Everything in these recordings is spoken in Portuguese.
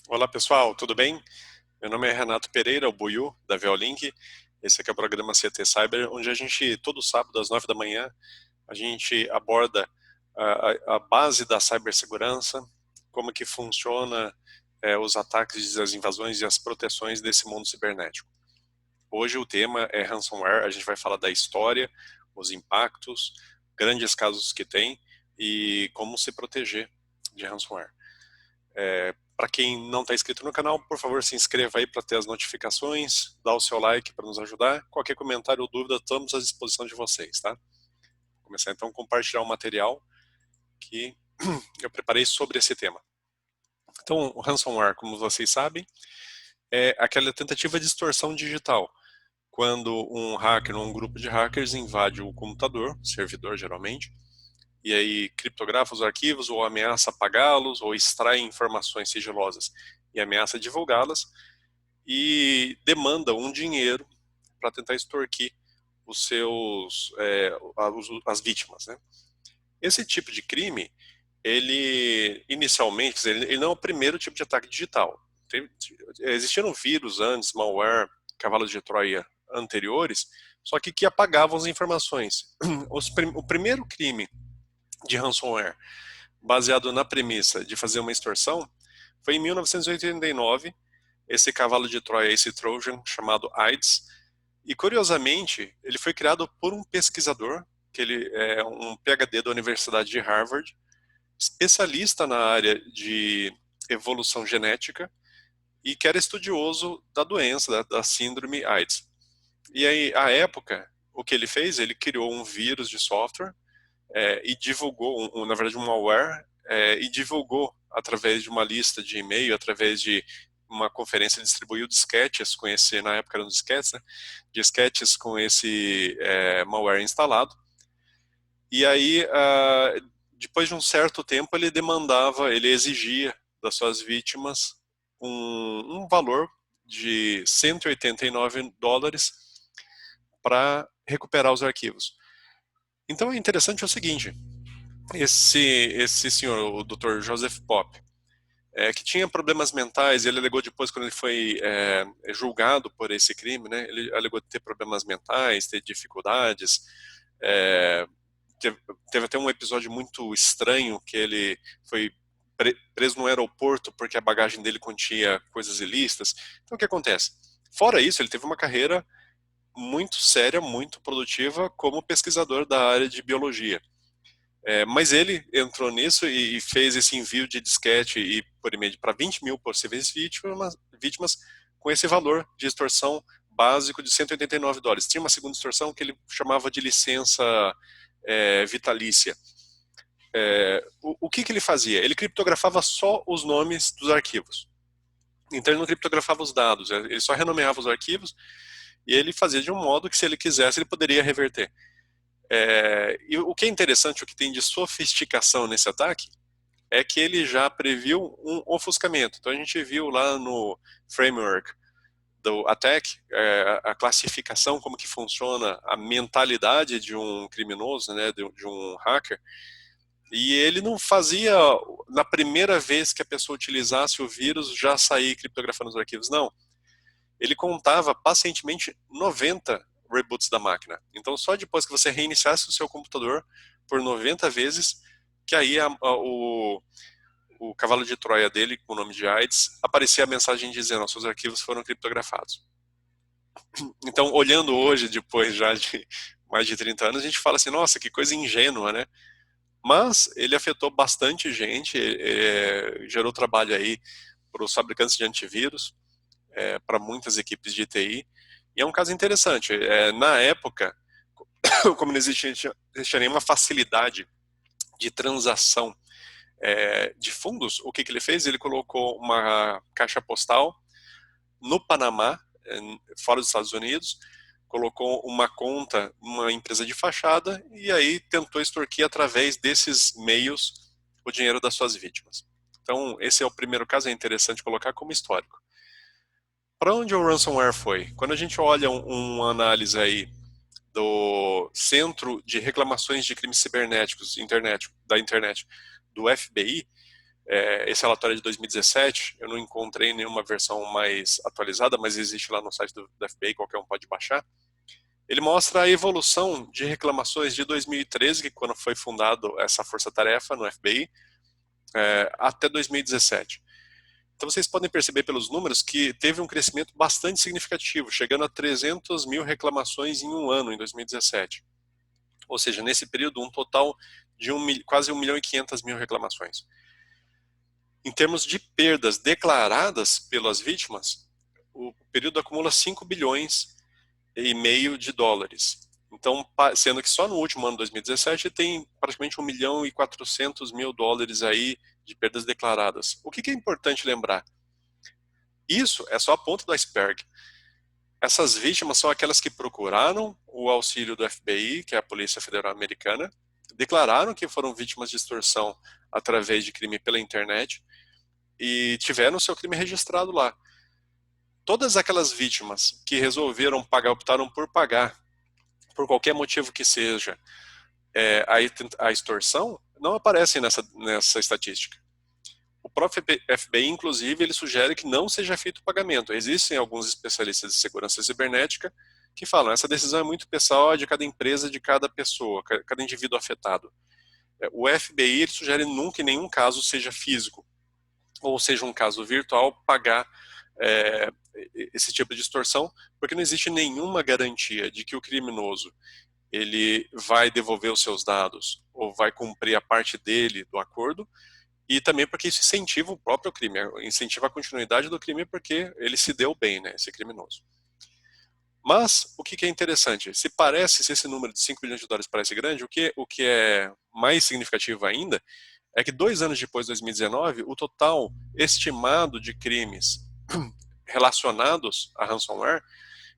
Olá pessoal, tudo bem? Meu nome é Renato Pereira, o Buiu, da Veolink. Esse aqui é o programa CT Cyber, onde a gente, todo sábado às 9 da manhã, a gente aborda a base da cibersegurança, como que funciona os ataques, as invasões e as proteções desse mundo cibernético. Hoje o tema é ransomware, a gente vai falar da história, os impactos, grandes casos que tem e como se proteger de ransomware. Para quem não está inscrito no canal, por favor, se inscreva aí para ter as notificações, dá o seu like para nos ajudar. Qualquer comentário ou dúvida, estamos à disposição de vocês, tá? Vou começar então a compartilhar o material que eu preparei sobre esse tema. Então, o ransomware, como vocês sabem, é aquela tentativa de extorsão digital, quando um hacker ou um grupo de hackers invade o computador, servidor geralmente, e aí criptografa os arquivos ou ameaça apagá-los ou extrai informações sigilosas e ameaça divulgá-las e demanda um dinheiro para tentar extorquir os seus as vítimas, né? Esse tipo de crime, ele inicialmente, ele não é o primeiro tipo de ataque digital. Existiram vírus antes, malware, cavalos de Troia anteriores, só que apagavam as informações. O primeiro crime de ransomware, baseado na premissa de fazer uma extorsão, foi em 1989. Esse cavalo de Troia, esse Trojan, chamado AIDS. E, curiosamente, ele foi criado por um pesquisador, que ele é um PhD da Universidade de Harvard, especialista na área de evolução genética e que era estudioso da doença, da síndrome AIDS. E aí, à época, o que ele fez? Ele criou um vírus de software e divulgou, na verdade, um malware, e divulgou através de uma lista de e-mail, através de uma conferência, distribuiu disquetes com esse, na época eram disquetes, né? Disquetes com esse malware instalado. E aí, depois de um certo tempo, ele demandava, ele exigia das suas vítimas um valor de US$ 189 para recuperar os arquivos. Então é interessante o seguinte, esse senhor, o Dr. Joseph Pop, que tinha problemas mentais, ele alegou depois, quando ele foi julgado por esse crime, né, ele alegou ter problemas mentais, ter dificuldades, é, teve até um episódio muito estranho, que ele foi preso no aeroporto porque a bagagem dele continha coisas ilícitas. Então o que acontece? Fora isso, ele teve uma carreira muito séria, muito produtiva como pesquisador da área de biologia. Mas ele entrou nisso e fez esse envio de disquete e por e-mail para 20 mil possíveis vítimas com esse valor de extorsão básico de US$ 189. Tinha uma segunda extorsão que ele chamava de licença vitalícia. O que ele fazia? Ele criptografava só os nomes dos arquivos. Então ele não criptografava os dados, ele só renomeava os arquivos e ele fazia de um modo que, se ele quisesse, ele poderia reverter. E o que é interessante, o que tem de sofisticação nesse ataque, é que ele já previu um ofuscamento. Então a gente viu lá no framework do attack, a classificação, como que funciona a mentalidade de um criminoso, né, de um hacker, e ele não fazia, na primeira vez que a pessoa utilizasse o vírus, já sair criptografando os arquivos, não. Ele contava pacientemente 90 reboots da máquina. Então, só depois que você reiniciasse o seu computador por 90 vezes, que aí o cavalo de Troia dele, com o nome de AIDS, aparecia a mensagem dizendo: seus arquivos foram criptografados. Então, olhando hoje, depois já de mais de 30 anos, a gente fala assim, nossa, que coisa ingênua, né? Mas ele afetou bastante gente, gerou trabalho aí para os fabricantes de antivírus, para muitas equipes de TI, e é um caso interessante. Na época, como não existia nenhuma facilidade de transação de fundos, o que ele fez? Ele colocou uma caixa postal no Panamá, fora dos Estados Unidos, colocou uma conta, uma empresa de fachada, e aí tentou extorquir através desses meios o dinheiro das suas vítimas. Então, esse é o primeiro caso, é interessante colocar como histórico. Para onde o ransomware foi? Quando a gente olha uma análise aí do Centro de Reclamações de Crimes Cibernéticos da internet, do FBI, Esse relatório é de 2017, eu não encontrei nenhuma versão mais atualizada, mas existe lá no site do FBI, qualquer um pode baixar. Ele mostra a evolução de reclamações de 2013, que quando foi fundado essa força-tarefa no FBI, até 2017. Então vocês podem perceber pelos números que teve um crescimento bastante significativo, chegando a 300 mil reclamações em um ano, em 2017. Ou seja, nesse período, um total de quase 1 milhão e 500 mil reclamações. Em termos de perdas declaradas pelas vítimas, o período acumula 5 bilhões e meio de dólares. Então, sendo que só no último ano, 2017, tem praticamente 1 milhão e 400 mil dólares aí de perdas declaradas. O que é importante lembrar? Isso é só a ponta do iceberg. Essas vítimas são aquelas que procuraram o auxílio do FBI, que é a Polícia Federal Americana, declararam que foram vítimas de extorsão através de crime pela internet e tiveram seu crime registrado lá. Todas aquelas vítimas que resolveram pagar, optaram por pagar, por qualquer motivo que seja, a extorsão, não aparecem nessa estatística. O próprio FBI, inclusive, ele sugere que não seja feito o pagamento. Existem alguns especialistas de segurança cibernética que falam essa decisão é muito pessoal de cada empresa, de cada pessoa, cada indivíduo afetado. O FBI ele sugere nunca, em nenhum caso, seja físico, ou seja um caso virtual, pagar esse tipo de extorsão, porque não existe nenhuma garantia de que o criminoso ele vai devolver os seus dados ou vai cumprir a parte dele do acordo, e também porque isso incentiva o próprio crime, incentiva a continuidade do crime porque ele se deu bem, né, esse criminoso. Mas, o que é interessante, se esse número de 5 bilhões de dólares parece grande, o que é mais significativo ainda é que 2 anos depois, 2019, o total estimado de crimes relacionados a ransomware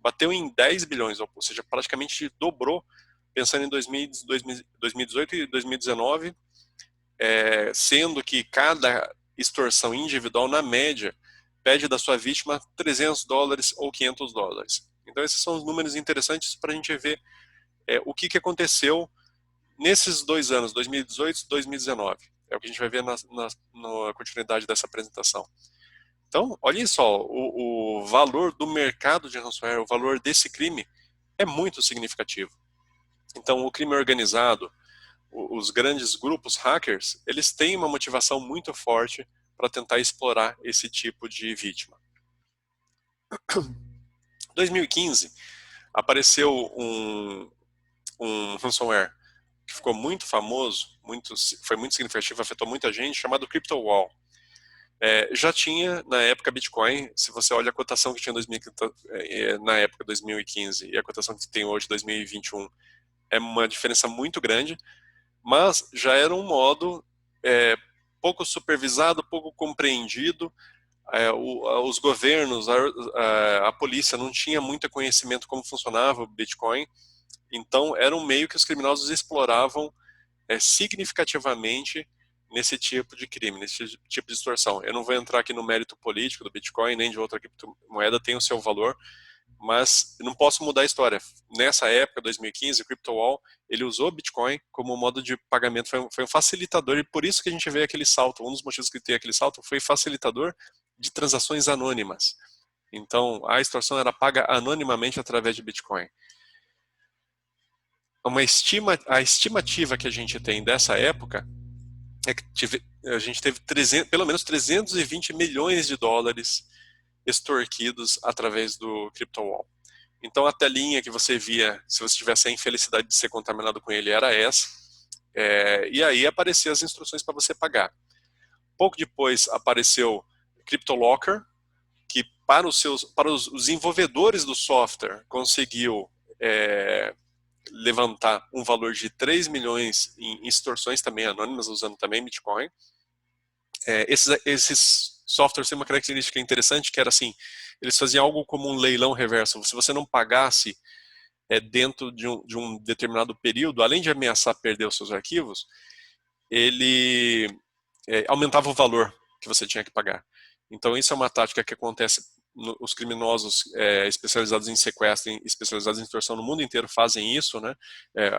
bateu em 10 bilhões, ou seja, praticamente dobrou, pensando em 2018 e 2019, sendo que cada extorsão individual, na média, pede da sua vítima 300 dólares ou 500 dólares. Então esses são os números interessantes para a gente ver o que aconteceu nesses 2 anos, 2018 e 2019. É o que a gente vai ver na continuidade dessa apresentação. Então, olhem só, o valor do mercado de ransomware, o valor desse crime é muito significativo. Então, o crime organizado, os grandes grupos hackers, eles têm uma motivação muito forte para tentar explorar esse tipo de vítima. Em 2015, apareceu um ransomware que ficou muito famoso, foi muito significativo, afetou muita gente, chamado CryptoWall. Já tinha, na época, Bitcoin, se você olha a cotação que tinha na época 2015 e a cotação que tem hoje, 2021, é uma diferença muito grande, mas já era um modo pouco supervisado, pouco compreendido. Os governos, a polícia não tinha muito conhecimento como funcionava o Bitcoin, então era um meio que os criminosos exploravam significativamente nesse tipo de crime, nesse tipo de extorsão. Eu não vou entrar aqui no mérito político do Bitcoin, nem de outra criptomoeda, tem o seu valor, mas não posso mudar a história. Nessa época, 2015, o CryptoWall, ele usou Bitcoin como modo de pagamento, foi um facilitador, e por isso que a gente vê aquele salto. Um dos motivos que tem aquele salto foi facilitador de transações anônimas. Então, a extorsão era paga anonimamente através de Bitcoin. A estimativa que a gente tem dessa época é que a gente teve pelo menos 320 milhões de dólares extorquidos através do CryptoWall. Então a telinha que você via, se você tivesse a infelicidade de ser contaminado com ele, era essa. E aí apareciam as instruções para você pagar. Pouco depois apareceu CryptoLocker, que para os desenvolvedores do software conseguiu levantar um valor de 3 milhões em extorsões também anônimas, usando também Bitcoin. Esses softwares têm uma característica interessante, que era assim, eles faziam algo como um leilão reverso. Se você não pagasse dentro de um determinado período, além de ameaçar perder os seus arquivos, ele aumentava o valor que você tinha que pagar. Então isso é uma tática que acontece os criminosos especializados em sequestro, especializados em extorsão no mundo inteiro fazem isso, né?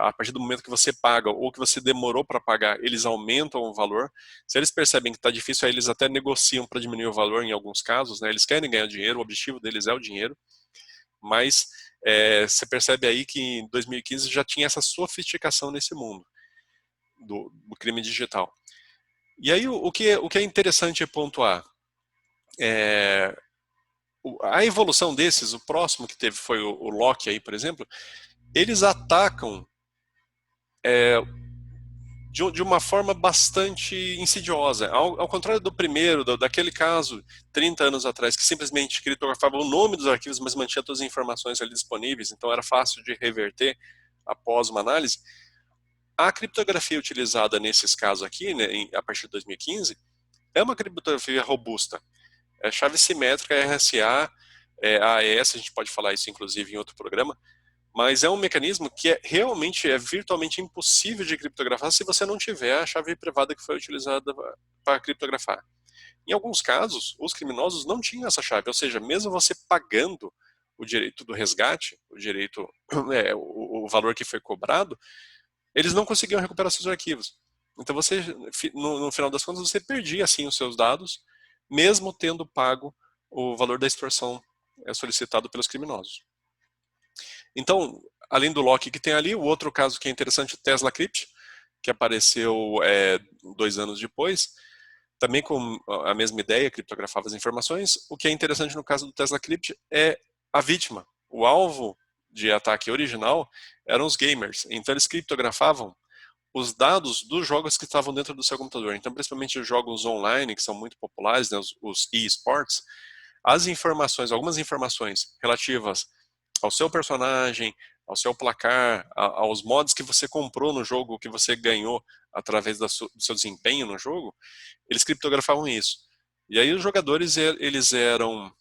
A partir do momento que você paga ou que você demorou para pagar, eles aumentam o valor. Se eles percebem que está difícil, aí eles até negociam para diminuir o valor em alguns casos, né? Eles querem ganhar dinheiro, o objetivo deles é o dinheiro, mas você percebe aí que em 2015 já tinha essa sofisticação nesse mundo do crime digital. E aí o que é interessante pontuar, a evolução desses, o próximo que teve foi o Loki aí, por exemplo, eles atacam de uma forma bastante insidiosa. Ao contrário do primeiro, daquele caso, 30 anos atrás, que simplesmente criptografava o nome dos arquivos, mas mantinha todas as informações ali disponíveis, então era fácil de reverter após uma análise. A criptografia utilizada nesses casos aqui, né, a partir de 2015, é uma criptografia robusta. É chave simétrica, RSA, AES, a gente pode falar isso inclusive em outro programa, mas é um mecanismo que realmente é virtualmente impossível de criptografar se você não tiver a chave privada que foi utilizada para criptografar. Em alguns casos, os criminosos não tinham essa chave, ou seja, mesmo você pagando o direito do resgate, o valor que foi cobrado, eles não conseguiam recuperar seus arquivos. Então você, no final das contas, você perdia assim os seus dados, mesmo tendo pago o valor da extorsão solicitado pelos criminosos. Então, além do Loki que tem ali, o outro caso que é interessante, o Tesla Crypt, que apareceu 2 anos depois, também com a mesma ideia, criptografava as informações. O que é interessante no caso do Tesla Crypt é a vítima. O alvo de ataque original eram os gamers, então eles criptografavam os dados dos jogos que estavam dentro do seu computador. Então, principalmente os jogos online, que são muito populares, né, os e-sports, algumas informações relativas ao seu personagem, ao seu placar, aos mods que você comprou no jogo, que você ganhou através do seu desempenho no jogo, eles criptografavam isso. E aí os jogadores eles eram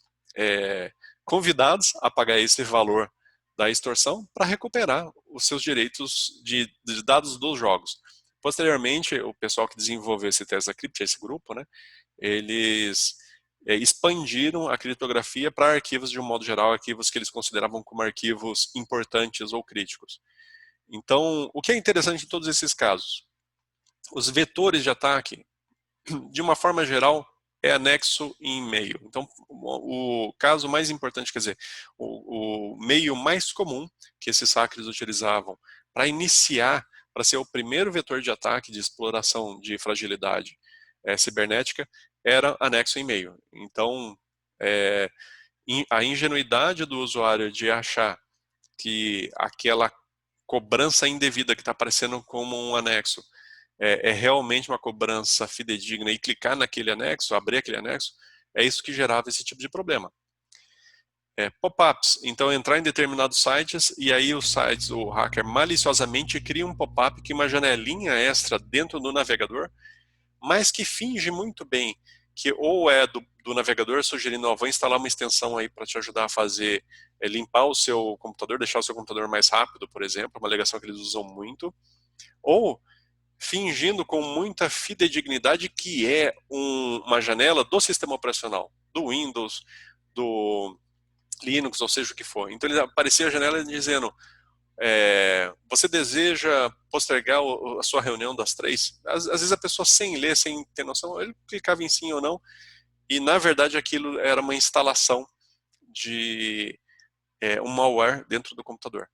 convidados a pagar esse valor da extorsão para recuperar os seus direitos de dados dos jogos. Posteriormente, o pessoal que desenvolveu esse Tesla Crypt, esse grupo, né, eles expandiram a criptografia para arquivos de um modo geral, arquivos que eles consideravam como arquivos importantes ou críticos. Então, o que é interessante em todos esses casos? Os vetores de ataque, de uma forma geral, é anexo em e-mail. Então, o caso mais importante, quer dizer, o meio mais comum que esses hackers utilizavam para iniciar, para ser o primeiro vetor de ataque, de exploração de fragilidade cibernética, era anexo em e-mail. Então, a ingenuidade do usuário de achar que aquela cobrança indevida que está aparecendo como um anexo é realmente uma cobrança fidedigna e clicar naquele anexo, abrir aquele anexo, é isso que gerava esse tipo de problema. Pop-ups, então entrar em determinados sites e aí os sites, o hacker maliciosamente cria um pop-up que é uma janelinha extra dentro do navegador, mas que finge muito bem que ou é do navegador sugerindo, vou instalar uma extensão aí para te ajudar a fazer, limpar o seu computador, deixar o seu computador mais rápido, por exemplo, uma alegação que eles usam muito, ou fingindo com muita fidedignidade que é uma janela do sistema operacional, do Windows, do Linux, ou seja o que for. Então ele aparecia a janela dizendo, você deseja postergar a sua reunião das 3? Às vezes a pessoa sem ler, sem ter noção, ele clicava em sim ou não, e na verdade aquilo era uma instalação de um malware dentro do computador.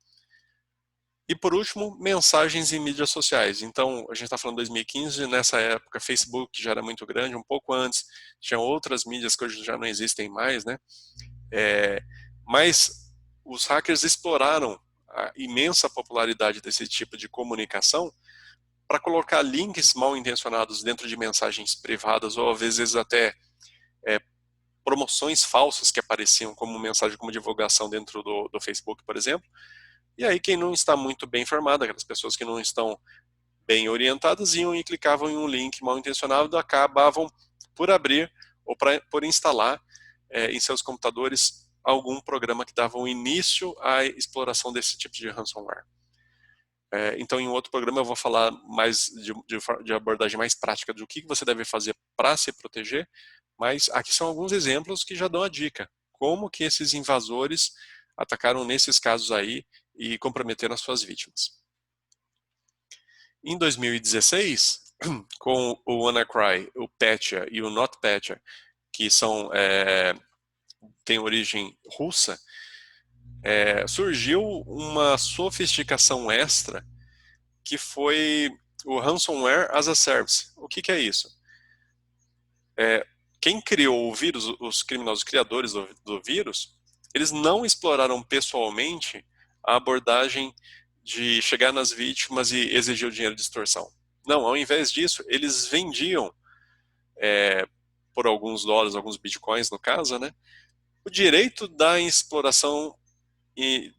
E por último, mensagens em mídias sociais. Então, a gente está falando de 2015, nessa época Facebook já era muito grande, um pouco antes tinha outras mídias que hoje já não existem mais, né? Mas os hackers exploraram a imensa popularidade desse tipo de comunicação para colocar links mal intencionados dentro de mensagens privadas ou às vezes até promoções falsas que apareciam como mensagem, como divulgação dentro do Facebook, por exemplo. E aí quem não está muito bem informado, aquelas pessoas que não estão bem orientadas, iam e clicavam em um link mal intencionado, acabavam por abrir ou por instalar em seus computadores algum programa que dava início à exploração desse tipo de ransomware. Então, em outro programa eu vou falar mais de abordagem mais prática do que você deve fazer para se proteger, mas aqui são alguns exemplos que já dão a dica. como que esses invasores atacaram nesses casos aí e comprometeram as suas vítimas. Em 2016, com o WannaCry, o Petya e o NotPetya, que têm origem russa, surgiu uma sofisticação extra que foi o Ransomware as a Service. O que é isso? Quem criou o vírus, os criminosos criadores do vírus, eles não exploraram pessoalmente a abordagem de chegar nas vítimas e exigir o dinheiro de extorsão. Não, ao invés disso, eles vendiam, por alguns dólares, alguns bitcoins no caso, né, o direito da exploração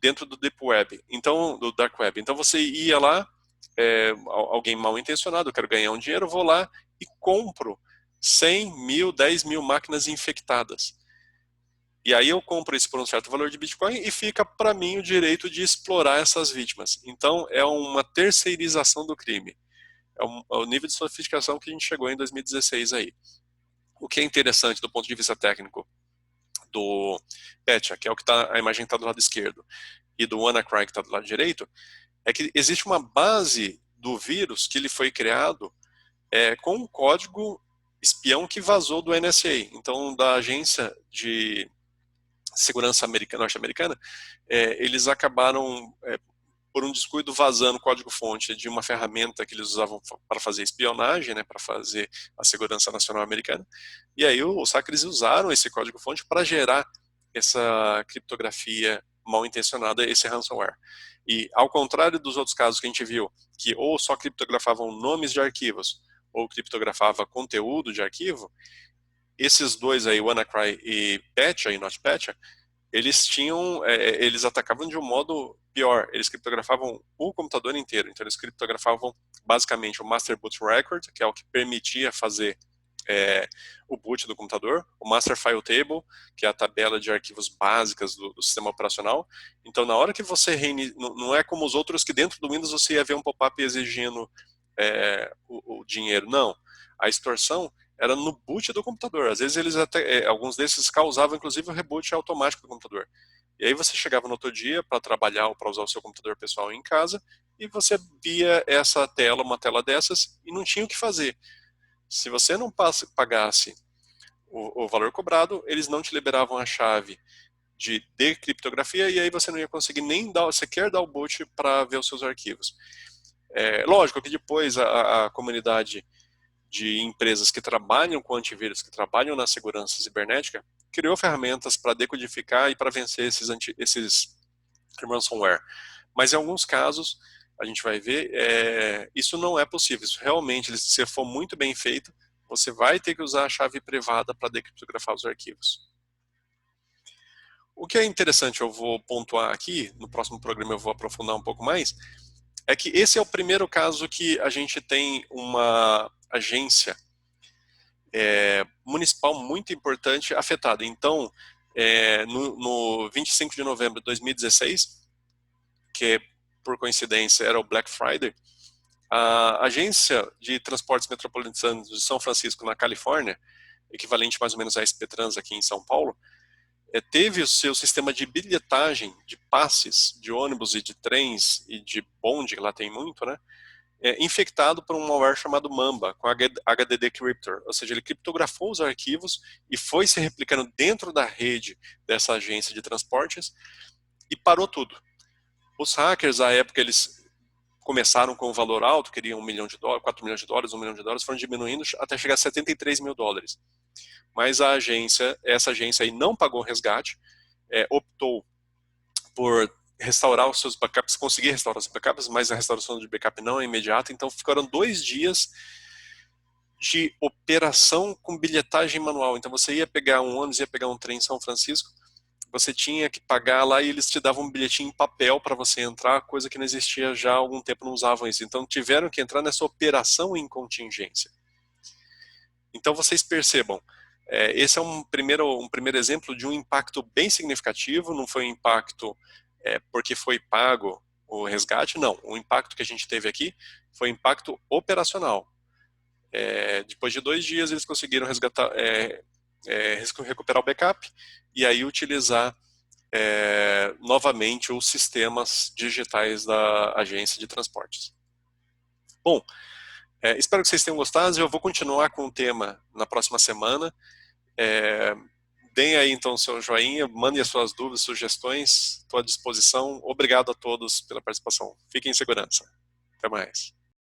dentro do Deep Web, então, do Dark Web. Então você ia lá, alguém mal intencionado, eu quero ganhar um dinheiro, eu vou lá e compro 100 mil, 10 mil máquinas infectadas. E aí eu compro isso por um certo valor de Bitcoin e fica para mim o direito de explorar essas vítimas. Então é uma terceirização do crime. É o nível de sofisticação que a gente chegou em 2016 aí. O que é interessante do ponto de vista técnico do Petya, que é o que a imagem está do lado esquerdo, e do WannaCry, que está do lado direito, é que existe uma base do vírus que ele foi criado com um código espião que vazou do NSA, então da agência de segurança norte-americana, eles acabaram, por um descuido, vazando o código-fonte de uma ferramenta que eles usavam para fazer espionagem, né, para fazer a segurança nacional americana, e aí os hackers usaram esse código-fonte para gerar essa criptografia mal intencionada, esse ransomware. E ao contrário dos outros casos que a gente viu, que ou só criptografavam nomes de arquivos, ou criptografava conteúdo de arquivo, esses dois aí, WannaCry e Petya, e NotPetya, eles atacavam de um modo pior. Eles criptografavam o computador inteiro. Então eles criptografavam basicamente o Master Boot Record, que é o que permitia fazer o boot do computador, o Master File Table, que é a tabela de arquivos básicas do sistema operacional. Então na hora que você não é como os outros que dentro do Windows você ia ver um pop-up exigindo o dinheiro. Não. A extorsão era no boot do computador. Às vezes eles alguns desses causavam inclusive o reboot automático do computador. E aí você chegava no outro dia para trabalhar ou para usar o seu computador pessoal em casa e você via essa tela, uma tela dessas, e não tinha o que fazer. Se você não pagasse o valor cobrado, eles não te liberavam a chave de decriptografia e aí você não ia conseguir nem sequer dar o boot para ver os seus arquivos. Lógico que depois a comunidade de empresas que trabalham com antivírus, que trabalham na segurança cibernética, criou ferramentas para decodificar e para vencer esses ransomware. Mas em alguns casos, a gente vai ver, isso não é possível. Isso realmente, se for muito bem feito, você vai ter que usar a chave privada para decriptografar os arquivos. O que é interessante, eu vou pontuar aqui, no próximo programa eu vou aprofundar um pouco mais, é que esse é o primeiro caso que a gente tem uma agência municipal muito importante afetada. Então, no 25 de novembro de 2016, que por coincidência era o Black Friday, a agência de transportes metropolitanos de São Francisco, na Califórnia, equivalente mais ou menos à SP-Trans aqui em São Paulo, teve o seu sistema de bilhetagem de passes de ônibus e de trens e de bonde, que lá tem muito, né? Infectado por um malware chamado Mamba, com HDD Decryptor, ou seja, ele criptografou os arquivos e foi se replicando dentro da rede dessa agência de transportes e parou tudo. Os hackers, à época, eles começaram com um valor alto, queriam $1 milhão, 4 milhões de dólares, $1 milhão, foram diminuindo até chegar a $73 mil. Mas essa agência aí não pagou o resgate, optou por restaurar os seus backups, conseguir restaurar os backups, mas a restauração de backup não é imediata, então ficaram 2 dias de operação com bilhetagem manual. Então você ia pegar um ônibus, ia pegar um trem em São Francisco, você tinha que pagar lá e eles te davam um bilhetinho em papel para você entrar, coisa que não existia já há algum tempo, não usavam isso. Então tiveram que entrar nessa operação em contingência. Então vocês percebam, esse é um primeiro exemplo de um impacto bem significativo, não foi um impacto porque foi pago o resgate, não. O impacto que a gente teve aqui foi impacto operacional. Depois de 2 dias eles conseguiram resgatar, recuperar o backup e aí utilizar novamente os sistemas digitais da agência de transportes. Bom, espero que vocês tenham gostado. Eu vou continuar com o tema na próxima semana. Deem aí então o seu joinha, mandem as suas dúvidas, sugestões, estou à disposição. Obrigado a todos pela participação. Fiquem em segurança. Até mais.